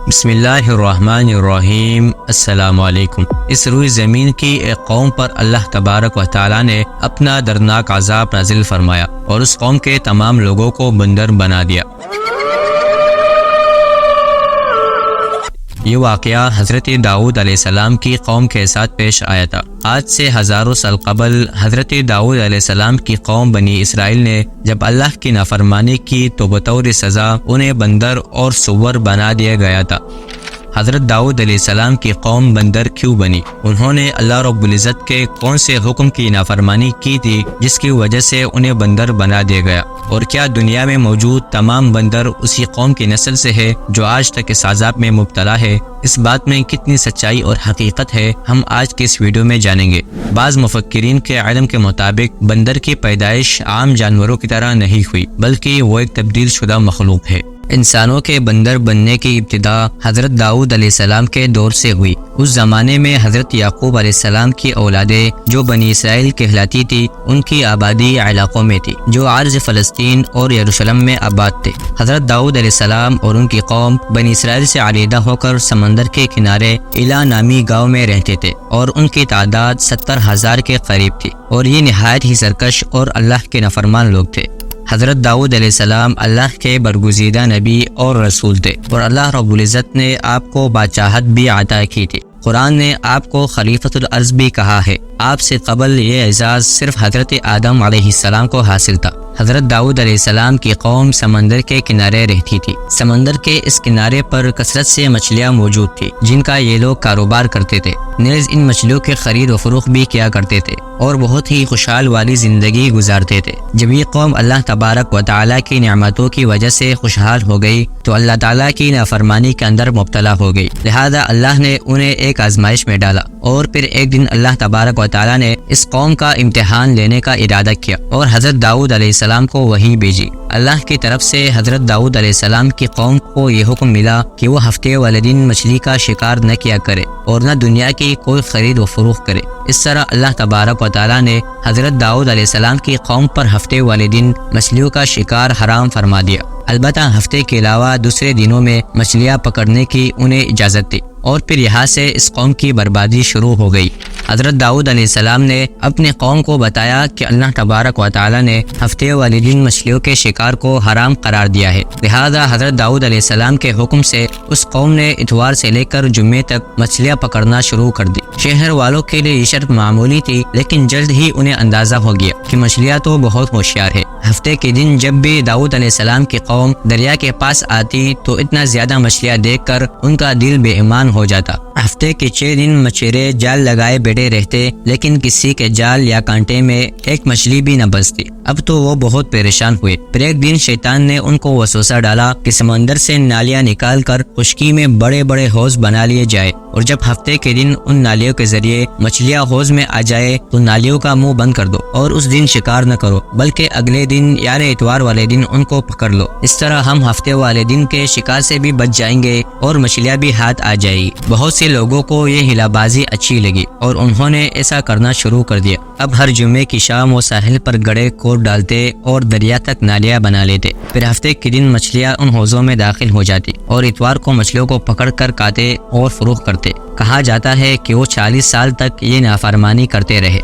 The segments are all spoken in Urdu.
بسم اللہ الرحمن الرحیم۔ السلام علیکم۔ اس روئے زمین کی ایک قوم پر اللہ تبارک و تعالی نے اپنا دردناک عذاب نازل فرمایا اور اس قوم کے تمام لوگوں کو بندر بنا دیا۔ یہ واقعہ حضرت داؤد علیہ السلام کی قوم کے ساتھ پیش آیا تھا۔ آج سے ہزاروں سال قبل حضرت داؤد علیہ السلام کی قوم بنی اسرائیل نے جب اللہ کی نافرمانی کی تو بطور سزا انہیں بندر اور سور بنا دیا گیا تھا۔ حضرت داؤد علیہ السلام کی قوم بندر کیوں بنی؟ انہوں نے اللہ رب العزت کے کون سے حکم کی نافرمانی کی تھی جس کی وجہ سے انہیں بندر بنا دیا گیا؟ اور کیا دنیا میں موجود تمام بندر اسی قوم کی نسل سے ہے جو آج تک اس عذاب میں مبتلا ہے؟ اس بات میں کتنی سچائی اور حقیقت ہے ہم آج کے اس ویڈیو میں جانیں گے۔ بعض مفکرین کے علم کے مطابق بندر کی پیدائش عام جانوروں کی طرح نہیں ہوئی بلکہ وہ ایک تبدیل شدہ مخلوق ہے۔ انسانوں کے بندر بننے کی ابتدا حضرت داؤد علیہ السلام کے دور سے ہوئی۔ اس زمانے میں حضرت یعقوب علیہ السلام کی اولادیں جو بنی اسرائیل کہلاتی تھی ان کی آبادی علاقوں میں تھی جو عرض فلسطین اور یروشلم میں آباد تھے۔ حضرت داؤد علیہ السلام اور ان کی قوم بنی اسرائیل سے علیحدہ ہو کر سمندر کے کنارے ایلا نامی گاؤں میں رہتے تھے اور ان کی تعداد 70,000 کے قریب تھی اور یہ نہایت ہی سرکش اور اللہ کے نافرمان لوگ تھے۔ حضرت داؤد علیہ السلام اللہ کے برگزیدہ نبی اور رسول تھے اور اللہ رب العزت نے آپ کو بادشاہت بھی عطا کی تھی۔ قرآن نے آپ کو خلیفۃ الارض بھی کہا ہے۔ آپ سے قبل یہ اعزاز صرف حضرت آدم علیہ السلام کو حاصل تھا۔ حضرت داؤد علیہ السلام کی قوم سمندر کے کنارے رہتی تھی۔ سمندر کے اس کنارے پر کثرت سے مچھلیاں موجود تھی جن کا یہ لوگ کاروبار کرتے تھے، نیز ان مچھلیوں کے خرید و فروخت بھی کیا کرتے تھے اور بہت ہی خوشحال والی زندگی گزارتے تھے۔ جب یہ قوم اللہ تبارک و تعالیٰ کی نعمتوں کی وجہ سے خوشحال ہو گئی تو اللہ تعالیٰ کی نافرمانی کے اندر مبتلا ہو گئی، لہذا اللہ نے انہیں ایک آزمائش میں ڈالا اور پھر ایک دن اللہ تبارک و تعالیٰ نے اس قوم کا امتحان لینے کا ارادہ کیا اور حضرت داؤد علیہ السلام کو وحی بھیجی۔ اللہ کی طرف سے حضرت داؤد علیہ السلام کی قوم کو یہ حکم ملا کہ وہ ہفتے والے دن مچھلی کا شکار نہ کیا کرے اور نہ دنیا کی کوئی خرید و فروخت کرے۔ اس طرح اللہ تبارک و تعالیٰ نے حضرت داؤد علیہ السلام کی قوم پر ہفتے والے دن مچھلیوں کا شکار حرام فرما دیا، البتہ ہفتے کے علاوہ دوسرے دنوں میں مچھلیاں پکڑنے کی انہیں اجازت تھی اور پھر یہاں سے اس قوم کی بربادی شروع ہو گئی۔ حضرت داؤد علیہ السلام نے اپنے قوم کو بتایا کہ اللہ تبارک و تعالیٰ نے ہفتے والے دن مچھلیوں کے شکار کو حرام قرار دیا ہے، لہذا حضرت داؤد علیہ السلام کے حکم سے اس قوم نے اتوار سے لے کر جمعے تک مچھلیاں پکڑنا شروع کر دی۔ شہر والوں کے لیے یہ شرط معمولی تھی لیکن جلد ہی انہیں اندازہ ہو گیا کہ مچھلیاں تو بہت ہوشیار ہے۔ ہفتے کے دن جب بھی داؤد علیہ السلام کی قوم دریا کے پاس آتی تو اتنا زیادہ مچھلیاں دیکھ کر ان کا دل بے ایمان ہو جاتا۔ ہفتے کے 6 دن مچھیرے جال لگائے بیٹھے رہتے لیکن کسی کے جال یا کانٹے میں ایک مچھلی بھی نہ بچتی۔ اب تو وہ بہت پریشان ہوئے۔ پھر ایک دن شیطان نے ان کو وسوسہ ڈالا کہ سمندر سے نالیاں نکال کر خشکی میں بڑے بڑے حوض بنا لیے جائے اور جب ہفتے کے دن ان نالیوں کے ذریعے مچھلیاں حوض میں آ جائے تو نالیوں کا منہ بند کر دو اور اس دن شکار نہ کرو بلکہ اگلے دن یعنی اتوار والے دن ان کو پکڑ لو۔ اس طرح ہم ہفتے والے دن کے شکار سے بھی بچ جائیں گے اور مچھلیاں بھی ہاتھ آ جائے گی۔ بہت سے لوگوں کو یہ ہلا بازی اچھی لگی اور انہوں نے ایسا کرنا شروع کر دیا۔ اب ہر جمعے کی شام وہ ساحل پر گڑے کوڑ ڈالتے اور دریا تک نالیاں بنا لیتے۔ پھر ہفتے کے دن مچھلیاں ان حوضوں میں داخل ہو جاتی اور اتوار کو مچھلیوں کو پکڑ کر کاتے اور فروخت کرتے۔ کہا جاتا ہے کہ وہ 40 سال تک یہ نافرمانی کرتے رہے۔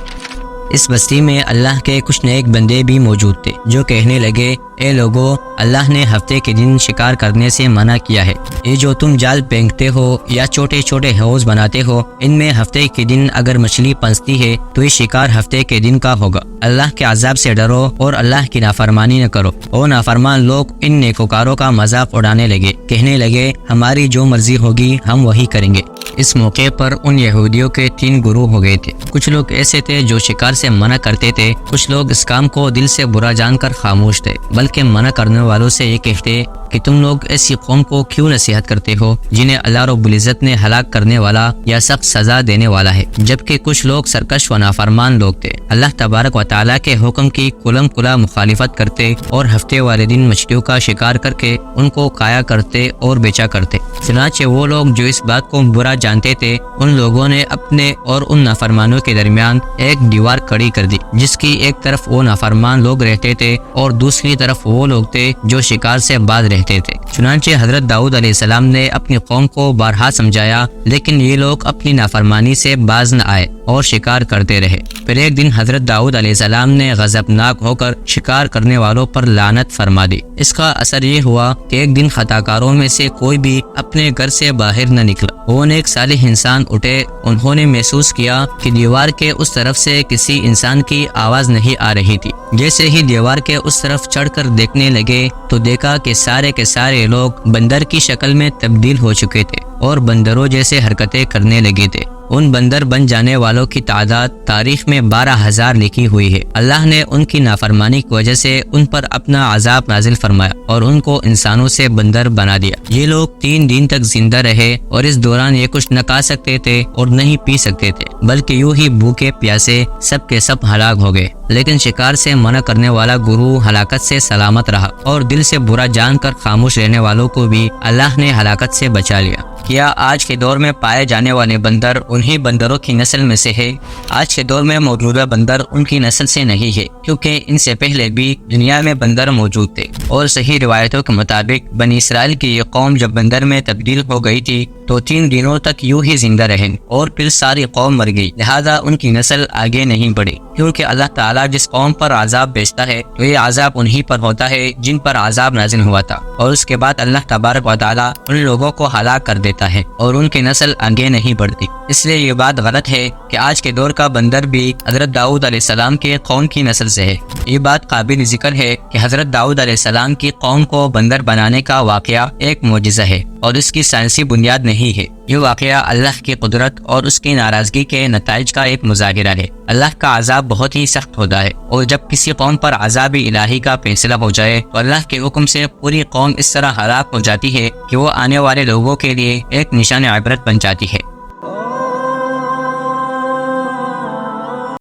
اس بستی میں اللہ کے کچھ نیک بندے بھی موجود تھے جو کہنے لگے، اے لوگو، اللہ نے ہفتے کے دن شکار کرنے سے منع کیا ہے۔ یہ جو تم جال پھینکتے ہو یا چھوٹے چھوٹے حوض بناتے ہو ان میں ہفتے کے دن اگر مچھلی پنستی ہے تو یہ شکار ہفتے کے دن کا ہوگا۔ اللہ کے عذاب سے ڈرو اور اللہ کی نافرمانی نہ کرو۔ اور نافرمان لوگ ان نیکوکاروں کا مذاق اڑانے لگے، کہنے لگے، ہماری جو مرضی ہوگی ہم وہی کریں گے۔ اس موقع پر ان یہودیوں کے 3 گروہ ہو گئے تھے۔ کچھ لوگ ایسے تھے جو شکار سے منع کرتے تھے، کچھ لوگ اس کام کو دل سے برا جان کر خاموش تھے بلکہ منع کرنے والوں سے یہ کہتے کہ تم لوگ ایسی قوم کو کیوں نصیحت کرتے ہو جنہیں اللہ رب العزت نے ہلاک کرنے والا یا سخت سزا دینے والا ہے، جبکہ کچھ لوگ سرکش و نافرمان لوگ تھے، اللہ تبارک و تعالیٰ کے حکم کی کلم کلا مخالفت کرتے اور ہفتے والے دن مچھلیوں کا شکار کر کے ان کو کھایا کرتے اور بیچا کرتے۔ چنانچہ وہ لوگ جو اس بات کو برا جانتے تھے ان لوگوں نے اپنے اور ان نافرمانوں کے درمیان ایک دیوار کھڑی کر دی، جس کی ایک طرف وہ نافرمان لوگ رہتے تھے اور دوسری طرف وہ لوگ تھے جو شکار سے باز رہتے تھے۔ چنانچہ حضرت داؤد علیہ السلام نے اپنی قوم کو بارہا سمجھایا، لیکن یہ لوگ اپنی نافرمانی سے باز نہ آئے اور شکار کرتے رہے۔ پھر ایک دن حضرت داؤد علیہ السلام نے غضبناک ہو کر شکار کرنے والوں پر لعنت فرما دی۔ اس کا اثر یہ ہوا کہ ایک دن خطاکاروں میں سے کوئی بھی اپنے گھر سے باہر نہ نکلا۔ وہ ایک صالح انسان اٹھے، انہوں نے محسوس کیا کہ دیوار کے اس طرف سے کسی انسان کی آواز نہیں آ رہی تھی۔ جیسے ہی دیوار کے اس طرف چڑھ کر دیکھنے لگے تو دیکھا کہ سارے کے سارے لوگ بندر کی شکل میں تبدیل ہو چکے تھے اور بندروں جیسے حرکتیں کرنے لگے تھے۔ ان بندر بن جانے والوں کی تعداد تاریخ میں 12,000 لکھی ہوئی ہے۔ اللہ نے ان کی نافرمانی کی وجہ سے ان پر اپنا عذاب نازل فرمایا اور ان کو انسانوں سے بندر بنا دیا۔ یہ لوگ 3 دن تک زندہ رہے اور اس دوران یہ کچھ نہ کھا سکتے تھے اور نہ ہی پی سکتے تھے، بلکہ یوں ہی بھوکے پیاسے سب کے سب ہلاک ہو گئے۔ لیکن شکار سے منع کرنے والا گروہ ہلاکت سے سلامت رہا اور دل سے برا جان کر خاموش رہنے والوں کو بھی اللہ نے ہلاکت سے بچا لیا۔ کیا آج کے دور میں پائے جانے والے بندر انہی بندروں کی نسل میں سے ہے؟ آج کے دور میں موجودہ بندر ان کی نسل سے نہیں ہے، کیونکہ ان سے پہلے بھی دنیا میں بندر موجود تھے، اور صحیح روایتوں کے مطابق بنی اسرائیل کی یہ قوم جب بندر میں تبدیل ہو گئی تھی تو 3 دنوں تک یوں ہی زندہ رہے اور پھر ساری قوم مر گئی، لہذا ان کی نسل آگے نہیں بڑھی۔ کیونکہ اللہ تعالیٰ جس قوم پر عذاب بھیجتا ہے تو یہ عذاب انہی پر ہوتا ہے جن پر عذاب نازل ہوا تھا، اور اس کے بعد اللہ تبارک و تعالیٰ ان لوگوں کو ہلاک کر دیتا ہے اور ان کی نسل آگے نہیں بڑھتی۔ اس لیے یہ بات غلط ہے کہ آج کے دور کا بندر بھی حضرت داؤد علیہ السلام کے قوم کی نسل سے ہے۔ یہ بات قابل ذکر ہے کہ حضرت داؤد علیہ السلام کی قوم کو بندر بنانے کا واقعہ ایک معجزہ ہے اور اس کی سائنسی بنیاد نہیں ہے۔ یہ واقعہ اللہ کی قدرت اور اس کی ناراضگی کے نتائج کا ایک مظاہرہ ہے۔ اللہ کا عذاب بہت ہی سخت ہوتا ہے، اور جب کسی قوم پر عذاب الہی کا فیصلہ ہو جائے تو اللہ کے حکم سے پوری قوم اس طرح ہلاک ہو جاتی ہے کہ وہ آنے والے لوگوں کے لیے ایک نشان عبرت بن جاتی ہے۔